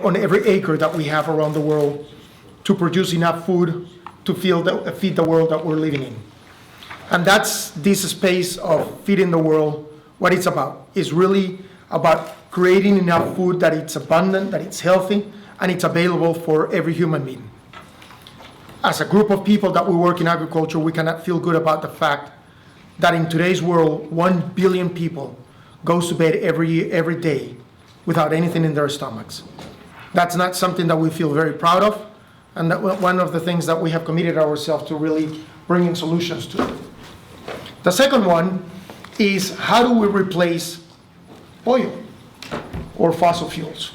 on every acre that we have around the world to produce enough food to feed the world that we're living in. And that's this space of feeding the world, what it's about. It's really about creating enough food that it's abundant, that it's healthy, and it's available for every human being. As a group of people that we work in agriculture, we cannot feel good about the fact that in today's world, 1 billion people goes to bed every day without anything in their stomachs. That's not something that we feel very proud of, and that one of the things that we have committed ourselves to really bringing solutions to. The second one is, how do we replace oil or fossil fuels?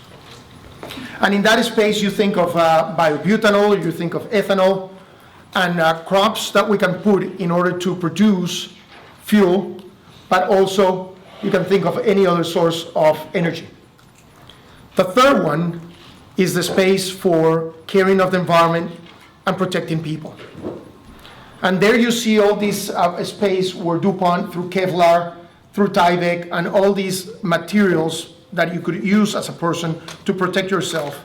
And in that space, you think of biobutanol, you think of ethanol, and crops that we can put in order to produce fuel, but also you can think of any other source of energy. The third one is the space for caring of the environment and protecting people. And there you see all this space where DuPont, through Kevlar, through Tyvek, and all these materials that you could use as a person to protect yourself,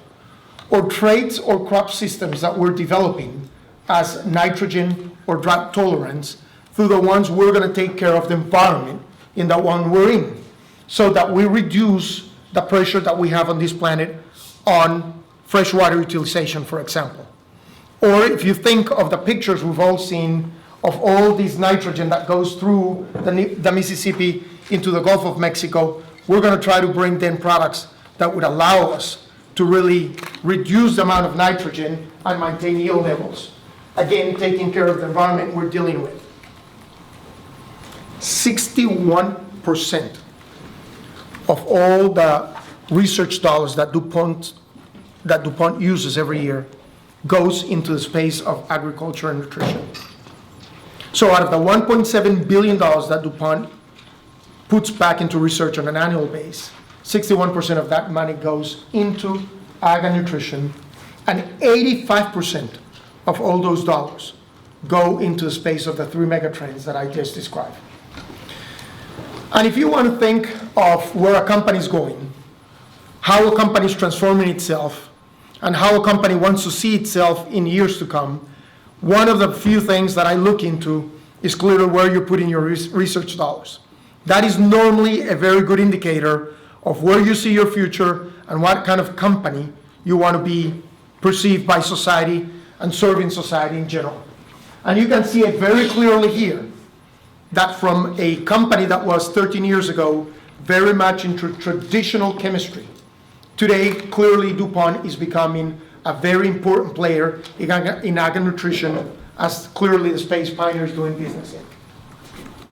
or traits or crop systems that we're developing as nitrogen or drought tolerance, through the ones we're going to take care of the environment in the one we're in, so that we reduce the pressure that we have on this planet on freshwater utilization, for example. Or if you think of the pictures we've all seen of all this nitrogen that goes through the Mississippi into the Gulf of Mexico, we're going to try to bring then products that would allow us to really reduce the amount of nitrogen and maintain yield levels. Again, taking care of the environment we're dealing with. 61% of all the research dollars that DuPont uses every year goes into the space of agriculture and nutrition. So out of the $1.7 billion that DuPont puts back into research on an annual basis, 61% of that money goes into ag and nutrition, and 85% of all those dollars go into the space of the 3 megatrends that I just described. And if you want to think of where a company is going, how a company is transforming itself, and how a company wants to see itself in years to come, one of the few things that I look into is clearly where you're putting your research dollars. That is normally a very good indicator of where you see your future and what kind of company you want to be perceived by society and serving society in general. And you can see it very clearly here, that from a company that was 13 years ago very much into traditional chemistry, today clearly DuPont is becoming a very important player in ag and nutrition, as clearly the space pioneers doing business in.